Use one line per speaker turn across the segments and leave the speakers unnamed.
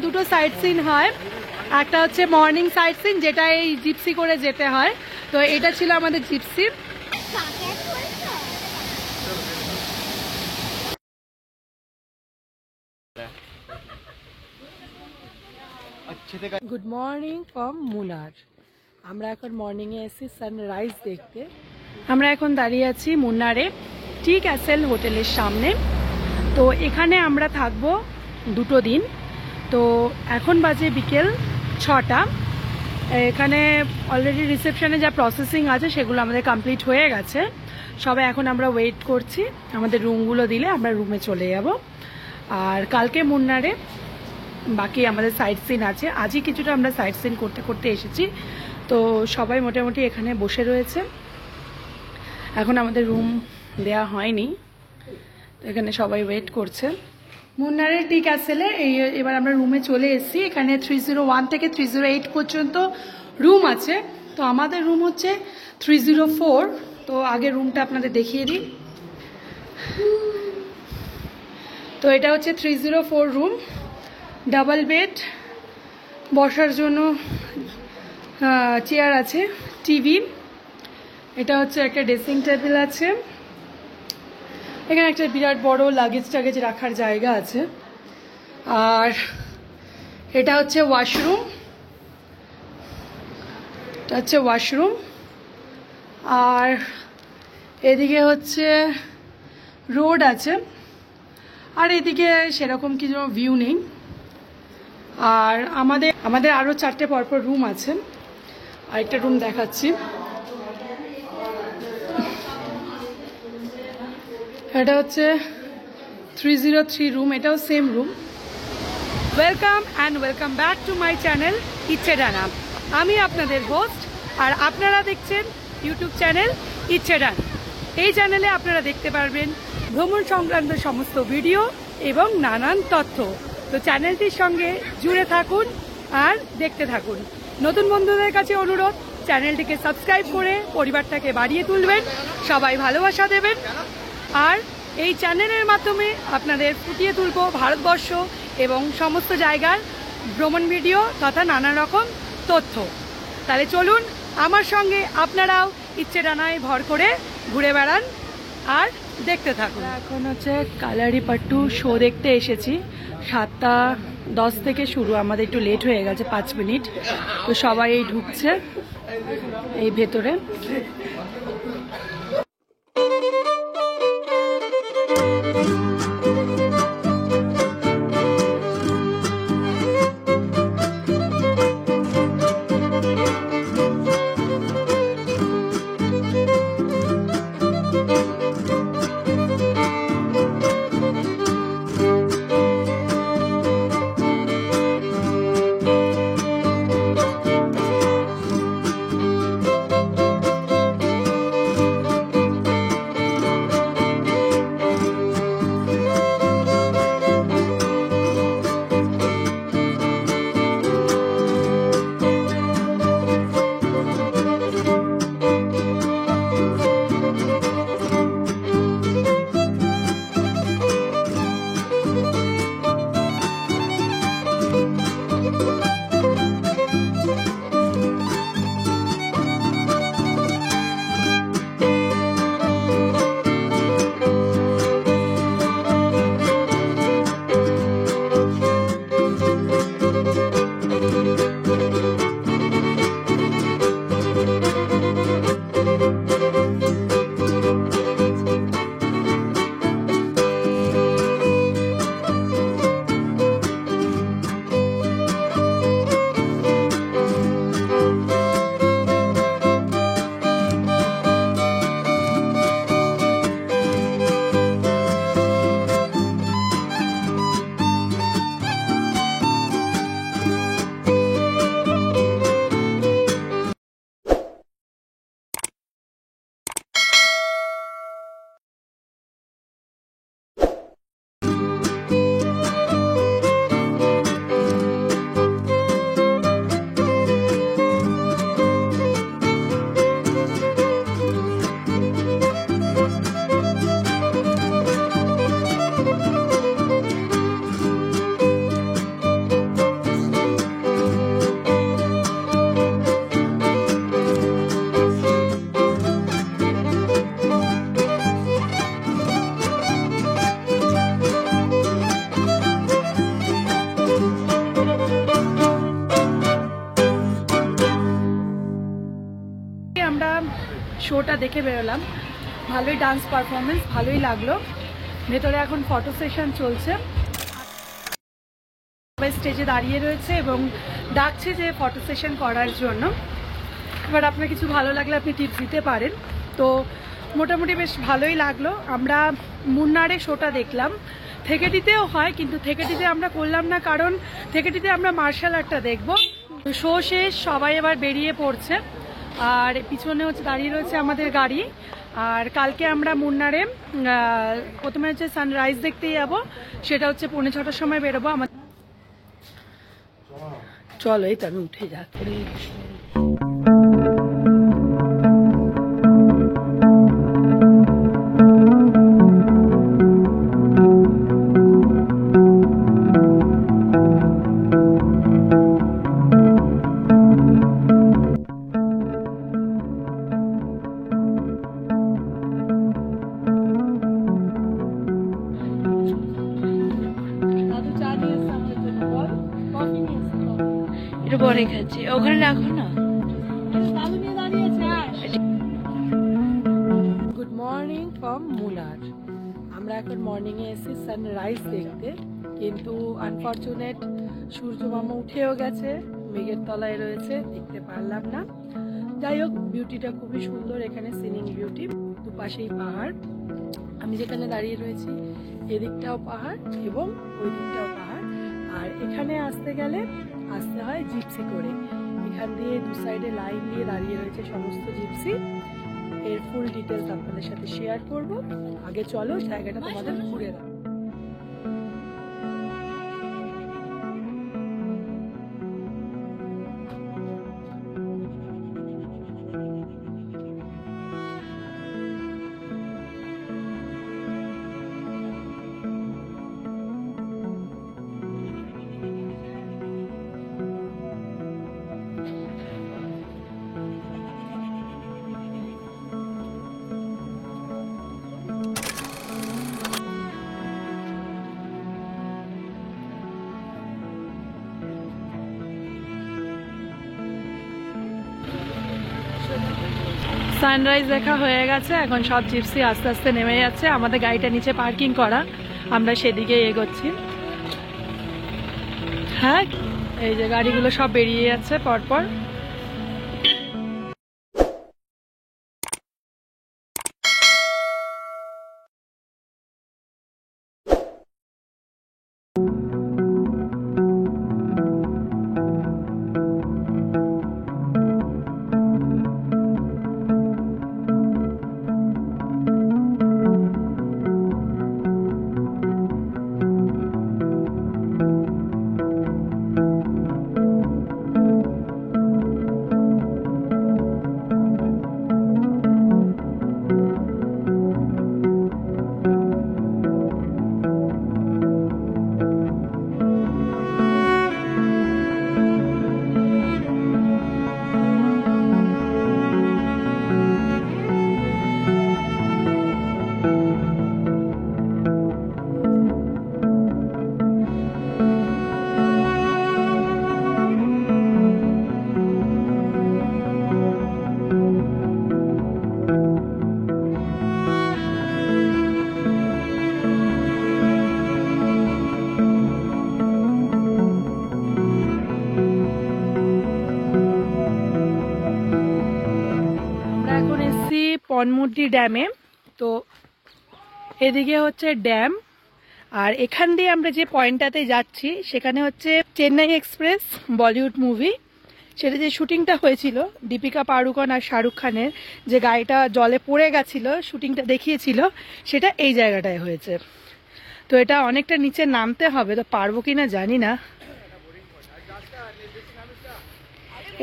দুটো site scene হয়, একটা হচ্ছে মর্নিং সাইট সিন যেটা এই জিপসি করে যেতে হয়, তো এটা ছিল আমাদের Gypsy. Good morning from Munnar. আমরা এখন মর্নিংয়ে এসেছি সানরাইজ দেখতে। আমরা এখন দাঁড়িয়ে আছি মুন্নারে টি ক্যাসেল হোটেলের সামনে। তো এখানে আমরা থাকবো 2 দিন। তো এখন বাজে বিকেল 6টা। এখানে অলরেডি রিসেপশনে যা প্রসেসিং আছে সেগুলো আমাদের কমপ্লিট হয়ে গেছে। সবাই এখন আমরা ওয়েট করছি, আমাদের রুমগুলো দিলে আমরা রুমে চলে যাব। আর কালকে মুন্নারে বাকি আমাদের সাইট সিন আছে, আজই কিছুটা আমরা সাইট সিন করতে করতে এসেছি। তো সবাই মোটামুটি এখানে বসে রয়েছে, এখন আমাদের রুম দেয়া হয়নি, তো এখানে সবাই ওয়েট করছে। মুন্নারের টি ক্যাসেলে এবার আমরা রুমে চলে এসেছি। এখানে 301 থেকে 308 পর্যন্ত রুম আছে। তো আমাদের রুম হচ্ছে 304। তো আগে রুমটা আপনাদের দেখিয়ে দিই। তো এটা হচ্ছে 304 রুম, ডাবল বেড, বসার জন্য চেয়ার আছে, টিভি, এটা হচ্ছে একটা ড্রেসিং টেবিল আছে, এখানে একটা বিরাট বড় লাগেজ টাগেজ রাখার জায়গা আছে। আর এটা হচ্ছে ওয়াশরুম, এটা হচ্ছে ওয়াশরুম। আর এদিকে হচ্ছে রোড আছে, আর এদিকে সেরকম কিছু ভিউ নেই। আর আমাদের আরও 4টে পরপর রুম আছে। আরেকটা রুম দেখাচ্ছি, এটা হচ্ছে 303 রুম, এটাও same room. Welcome and welcome back to my channel ইচ্ছে ডানা। আমি আপনাদের হোস্ট, আর আপনারা দেখছেন ইউটিউব চ্যানেল ইচ্ছে ডানা। এই চ্যানেলে আপনারা দেখতে পারবেন ভ্রমণ সংক্রান্ত সমস্ত ভিডিও এবং নানান তথ্য। তো চ্যানেলটির সঙ্গে জুড়ে থাকুন আর দেখতে থাকুন। নতুন বন্ধুদের কাছে অনুরোধ, চ্যানেলটিকে সাবস্ক্রাইব করে পরিবারটাকে বাড়িয়ে তুলবেন, সবাই ভালোবাসা দেবেন। আর এই চ্যানেলের মাধ্যমে আপনাদের ফুটিয়ে তুলব ভারতবর্ষ এবং সমস্ত জায়গার ভ্রমণ ভিডিও তথা নানা রকম তথ্য। তাহলে চলুন আমার সঙ্গে আপনারাও ইচ্ছে ডানায় ভর করে ঘুরে বেড়ান আর দেখতে থাকুন। এখন হচ্ছে কালারিপাট্টু শো দেখতে এসেছি। 7:10 থেকে শুরু, আমাদের একটু লেট হয়ে গেছে 5 মিনিট। তো সবাই এই ঢুকছে এই ভেতরে। শোটা দেখে বেরোলাম, ভালোই ডান্স পারফরমেন্স, ভালোই লাগলো। ভেতরে এখন ফটো সেশন চলছে, সবাই স্টেজে দাঁড়িয়ে রয়েছে এবং ডাকছে যে ফটো সেশন করার জন্য। এবার আপনার কিছু ভালো লাগলে আপনি টিপস দিতে পারেন। তো মোটামুটি বেশ ভালোই লাগলো। আমরা মুন্নারে শোটা দেখলাম, থেকেটিতেও হয়, কিন্তু থেকেটিতে আমরা করলাম না, কারণ থেকেটিতে আমরা মার্শাল আর্টটা দেখবো। শো শেষ, সবাই এবার বেরিয়ে পড়ছে, আর পিছনে হচ্ছে দাঁড়িয়ে রয়েছে আমাদের গাড়ি। আর কালকে আমরা মুন্নারে প্রথমে হচ্ছে সানরাইজ দেখতে যাব, সেটা হচ্ছে 6:45-র সময় বেরোবো। আমাদের চলো, এই তো আমি উঠে যাচ্ছি।
পরে খাচ্ছি, ওখানে রাখো না।
Good morning from Munnar. আমরা এখন মর্নিংয়ে এসেছি সানরাইজ দেখতে, কিন্তু আনফর্চুনেট সূর্য মামা উঠেও গেছে, মেঘের তলায় রয়েছে, দেখতে পারলাম না। যাই হোক, বিউটিটা খুবই সুন্দর এখানে, সিনিং বিউটি, দুপাশেই পাহাড়। আমি যেখানে দাঁড়িয়ে রয়েছি এদিকটাও পাহাড় এবং ওই দিকটাও পাহাড়। আর এখানে আসতে গেলে আসতে হয় জিপসি করে। এখান দিয়ে দু সাইডে লাইন দিয়ে দাঁড়িয়ে রয়েছে সমস্ত জিপসি। এর ফুল ডিটেলস আপনাদের সাথে শেয়ার করব। আগে চলো জায়গাটা তোমাদের ঘুরে দাও। সানরাইজ দেখা হয়ে গেছে, এখন সব জিপসি আস্তে আস্তে নেমে যাচ্ছে। আমাদের গাড়িটা নিচে পার্কিং করা, আমরা সেদিকে এগোচ্ছি। হ্যাঁ, এই যে গাড়িগুলো সব বেরিয়ে যাচ্ছে পরপর। পনমুদ্দি ড্যামে। তো এদিকে হচ্ছে ড্যাম, আর এখান দিয়ে আমরা যে পয়েন্টটাতে যাচ্ছি সেখানে হচ্ছে চেন্নাই এক্সপ্রেস বলিউড মুভি, সেটা যে শুটিংটা হয়েছিল দীপিকা পাড়ুকোন আর শাহরুখ খানের, যে গাড়িটা জলে পড়ে গেছিল, শুটিংটা দেখিয়েছিল, সেটা এই জায়গাটায় হয়েছে। তো এটা অনেকটা নিচে নামতে হবে, তো পারবো কিনা জানি না।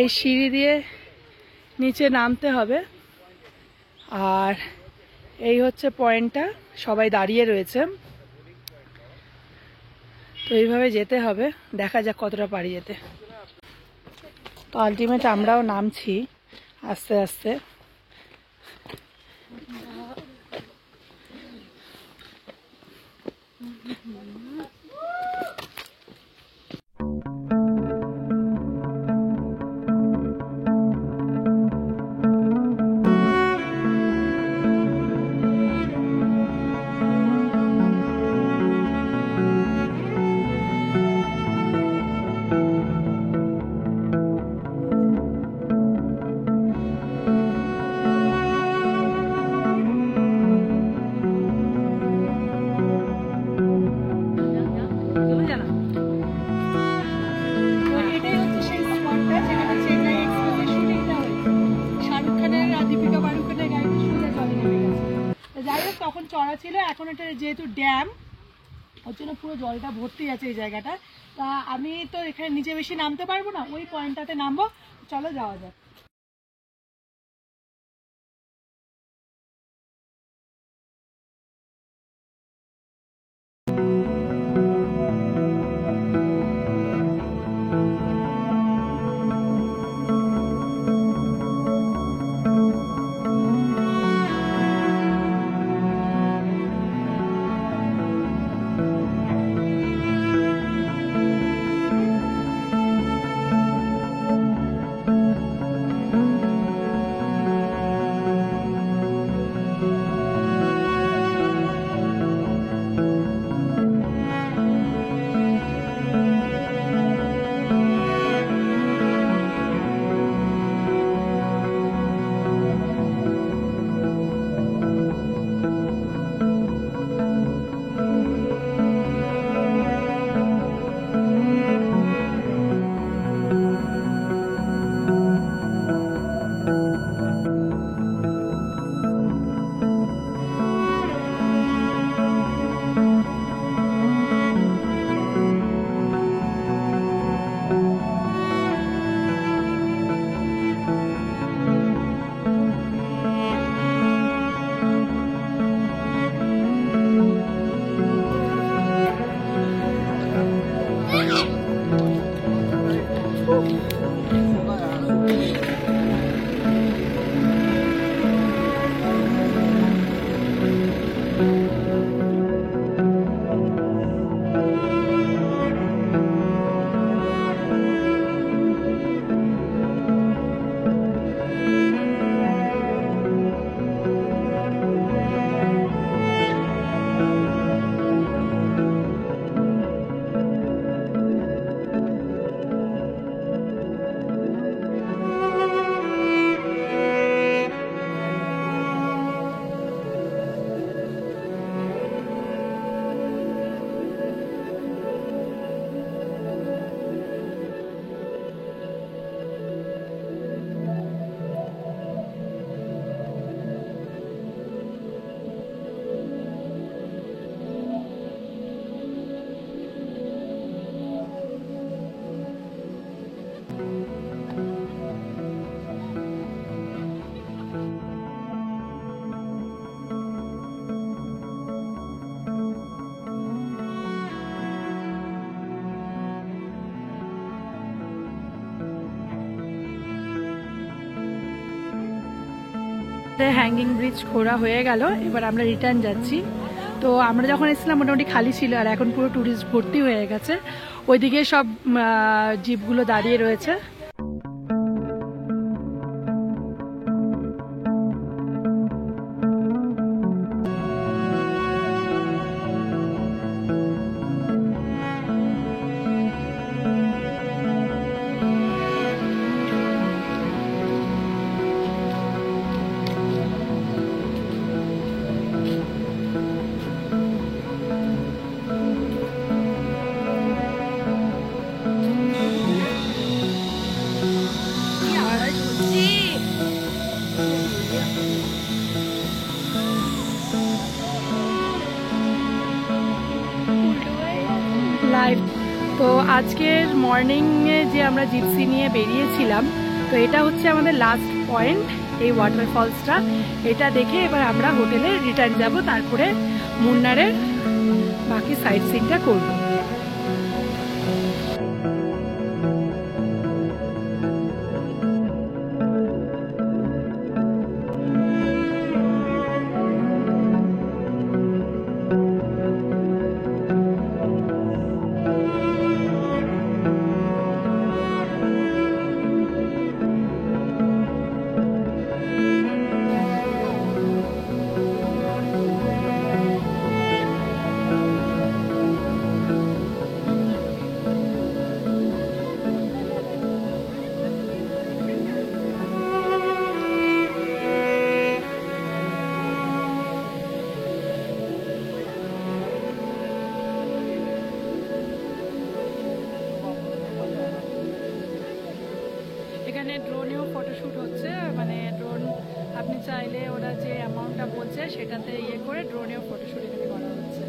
এই সিঁড়ি দিয়ে নিচে নামতে হবে। আর এই হচ্ছে পয়েন্টটা, সবাই দাঁড়িয়ে রয়েছে, তো এইভাবে যেতে হবে, দেখা যাক কতটা পারি যেতে। তো আলটিমেট আমরাও নামছি আস্তে আস্তে। তখন চড়া ছিল, এখন এটা যেহেতু ড্যাম ওর জন্য পুরো জলটা ভর্তি আছে এই জায়গাটা। তা আমি তো এখানে নিচে বেশি নামতে পারবো না, ওই পয়েন্টটাতে নামবো। চলো যাওয়া যাক। হ্যাঙ্গিং ব্রিজ ঘোরা হয়ে গেল, এবার আমরা রিটার্ন যাচ্ছি। তো আমরা যখন এসেছিলাম মোটামুটি খালি ছিল, আর এখন পুরো ট্যুরিস্ট ভর্তি হয়ে গেছে। ওইদিকে সব জিপগুলো দাঁড়িয়ে রয়েছে। তো আজকের মর্নিংয়ে যে আমরা জিপসি নিয়ে বেরিয়েছিলাম, তো এটা হচ্ছে আমাদের লাস্ট পয়েন্ট, এই ওয়াটারফলসটা। এটা দেখে এবার আমরা হোটেলে রিটার্ন যাব, তারপরে মুন্নারের বাকি সাইট সিনটা করব। এখানে ড্রোনেও ফটোশ্যুট হচ্ছে, মানে ড্রোন আপনি চাইলে ওরা যে অ্যামাউন্টটা বলছে সেটাতে ইয়ে করে ড্রোনেও ফটোশ্যুট এখানে করা হচ্ছে।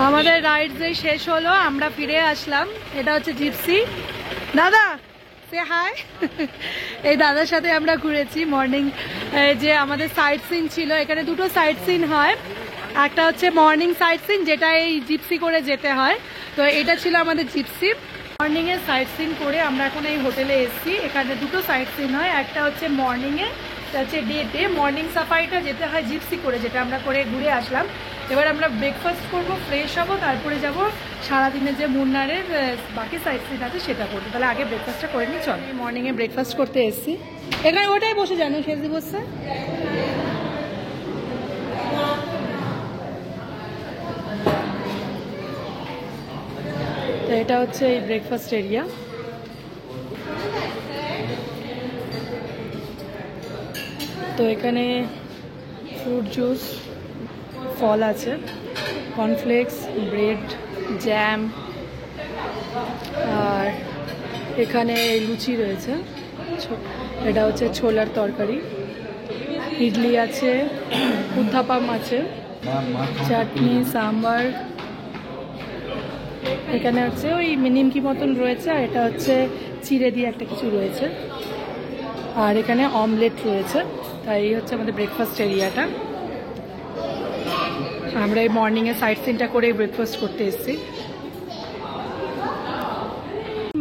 আমাদের রাইড যে শেষ হলো, আমরা ফিরে আসলাম। এটা হচ্ছে জিপসি। দাদা সে হাই। এই দাদার সাথে আমরা ঘুরেছি মর্নিং। যে আমাদের সাইট সিন ছিল, এখানে দুটো সাইট সিন হয়। একটা হচ্ছে মর্নিং সাইট সিন, যেটা এই জিপসি করে যেতে হয়। তো এটা ছিল আমাদের জিপসি। মর্নিং এর সাইট সিন করে আমরা এখন এই হোটেলে এসেছি। এখানে দুটো সাইট সিন হয়, একটা হচ্ছে মর্নিং এ, হচ্ছে ডে মর্নিং সাফারিটা যেতে হয় জিপসি করে, যেটা আমরা করে ঘুরে আসলাম। এবার আমরা ব্রেকফাস্ট করব, ফ্রেশ হব, তারপরে যাব সারাদিনের যে মুন্নারের বাকি সাইট সিন আছে সেটা করবো। তাহলে আগে ব্রেকফাস্টটা করে নিই, চল। মর্নিংয়ে ব্রেকফাস্ট করতে এসেছি, এখানে ওটাই বসে জানো, সেজি বসছে। তো এটা হচ্ছে এই ব্রেকফাস্ট এরিয়া। তো এখানে ফ্রুট জুস, ফল আছে, কর্নফ্লেক্স, ব্রেড, জ্যাম, আর এখানে লুচি রয়েছে। এটা হচ্ছে ছোলার তরকারি, ইডলি আছে, উত্থাপাম আছে, চাটনি, সাম্বার। এখানে হচ্ছে ওই নিমকি মতন রয়েছে, আর এটা হচ্ছে চিড়ে দিয়ে একটা কিছু রয়েছে, আর এখানে অমলেট রয়েছে। তাই এই হচ্ছে আমাদের ব্রেকফাস্ট এরিয়াটা। আমরা এই মর্নিংয়ে সাইট সিনটা করে ব্রেকফাস্ট করতে এসেছি।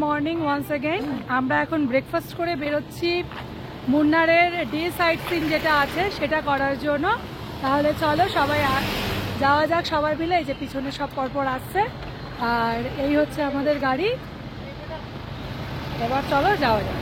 Morning once again. আমরা এখন ব্রেকফাস্ট করে বেরোচ্ছি মুন্নারের ডে সাইট সিন যেটা আছে সেটা করার জন্য। তাহলে চলো সবাই যাওয়া যাক, সবাই মিলে। এই যে পিছনে সব পরপর আসছে, আর এই হচ্ছে আমাদের গাড়ি। এবার চলো যাওয়া যাক।